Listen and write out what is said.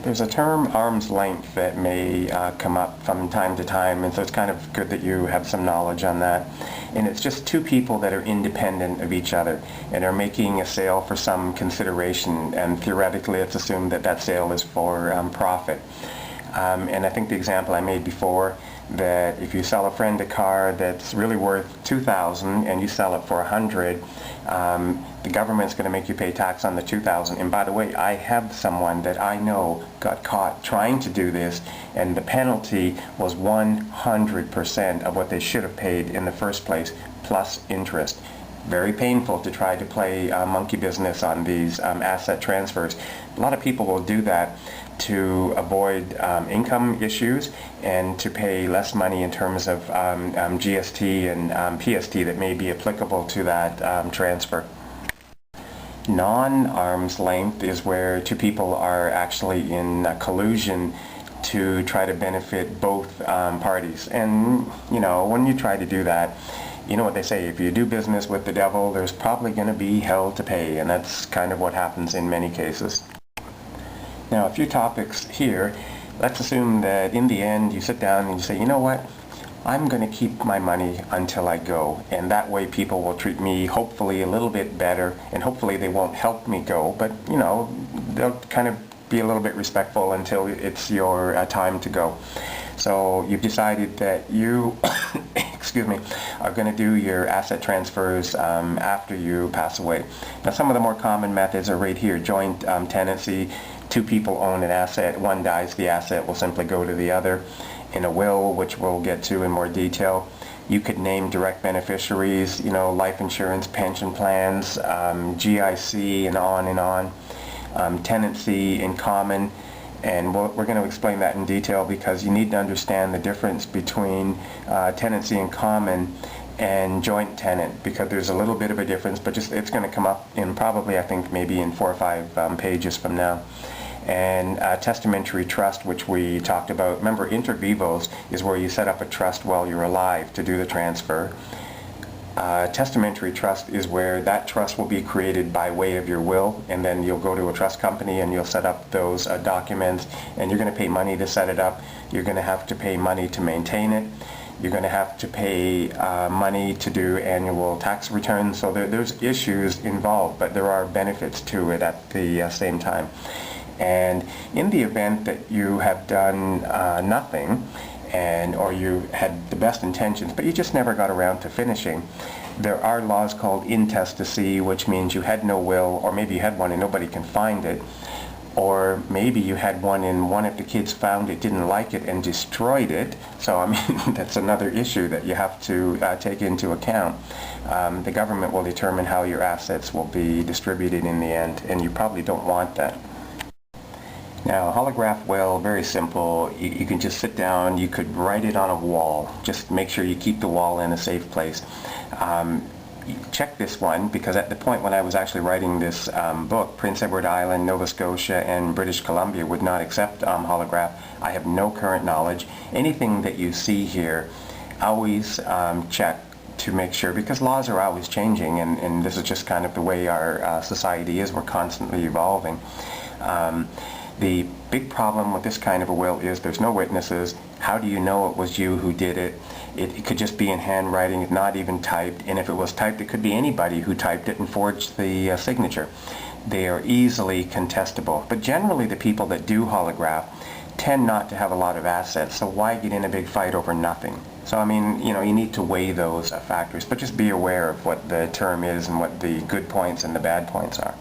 There's a term, arm's length, that may come up from time to time, and so it's kind of good that you have some knowledge on that. And it's just two people that are independent of each other and are making a sale for some consideration, and theoretically it's assumed that that sale is for profit. And I think the example I made before, that if you sell a friend a car that's really worth $2,000 and you sell it for $100, the government's going to make you pay tax on the $2,000. And by the way, I have someone that I know got caught trying to do this, and the penalty was 100% of what they should have paid in the first place, plus interest. Very painful to try to play monkey business on these asset transfers. A lot of people will do that to avoid income issues and to pay less money in terms of GST and PST that may be applicable to that transfer. Non-arm's length is where two people are actually in collusion to try to benefit both parties. And you know, when you try to do that, you know what they say, if you do business with the devil, there's probably going to be hell to pay, and that's kind of what happens in many cases. Now, a few topics here. Let's assume that in the end you sit down and you say, you know what, I'm going to keep my money until I go, and that way people will treat me hopefully a little bit better, and hopefully they won't help me go, but you know, they'll kind of be a little bit respectful until it's your time to go. So you've decided that you excuse me, are going to do your asset transfers after you pass away. Now, some of the more common methods are right here. Joint tenancy. Two people own an asset. One dies, the asset will simply go to the other. In a will, which we'll get to in more detail, you could name direct beneficiaries, you know, life insurance, pension plans, GIC, and on and on. Tenancy in common. And we're going to explain that in detail, because you need to understand the difference between tenancy in common and joint tenant, because there's a little bit of a difference, but just it's going to come up in probably, I think, maybe in 4 or 5 pages from now. And testamentary trust, which we talked about. Remember, inter vivos is where you set up a trust while you're alive to do the transfer. Testamentary trust is where that trust will be created by way of your will, and then you'll go to a trust company and you'll set up those documents, and you're going to pay money to set it up. You're going to have to pay money to maintain it. You're going to have to pay money to do annual tax returns. So there's issues involved, but there are benefits to it at the same time. And in the event that you have done nothing, or you had the best intentions, but you just never got around to finishing, there are laws called intestacy, which means you had no will, or maybe you had one and nobody can find it, or maybe you had one and one of the kids found it, didn't like it, and destroyed it. So I mean, that's another issue that you have to take into account. The government will determine how your assets will be distributed in the end, and you probably don't want that. Now, holograph will, very simple. You can just sit down, you could write it on a wall. Just make sure you keep the wall in a safe place. Check this one, because at the point when I was actually writing this book, Prince Edward Island, Nova Scotia, and British Columbia would not accept holograph. I have no current knowledge. Anything that you see here, always check to make sure, because laws are always changing, and this is just kind of the way our society is. We're constantly evolving. The big problem with this kind of a will is there's no witnesses. How do you know it was you who did it? It could just be in handwriting, not even typed, and if it was typed, it could be anybody who typed it and forged the signature. They are easily contestable. But generally the people that do holograph tend not to have a lot of assets, so why get in a big fight over nothing? So I mean, you know, you need to weigh those factors, but just be aware of what the term is and what the good points and the bad points are.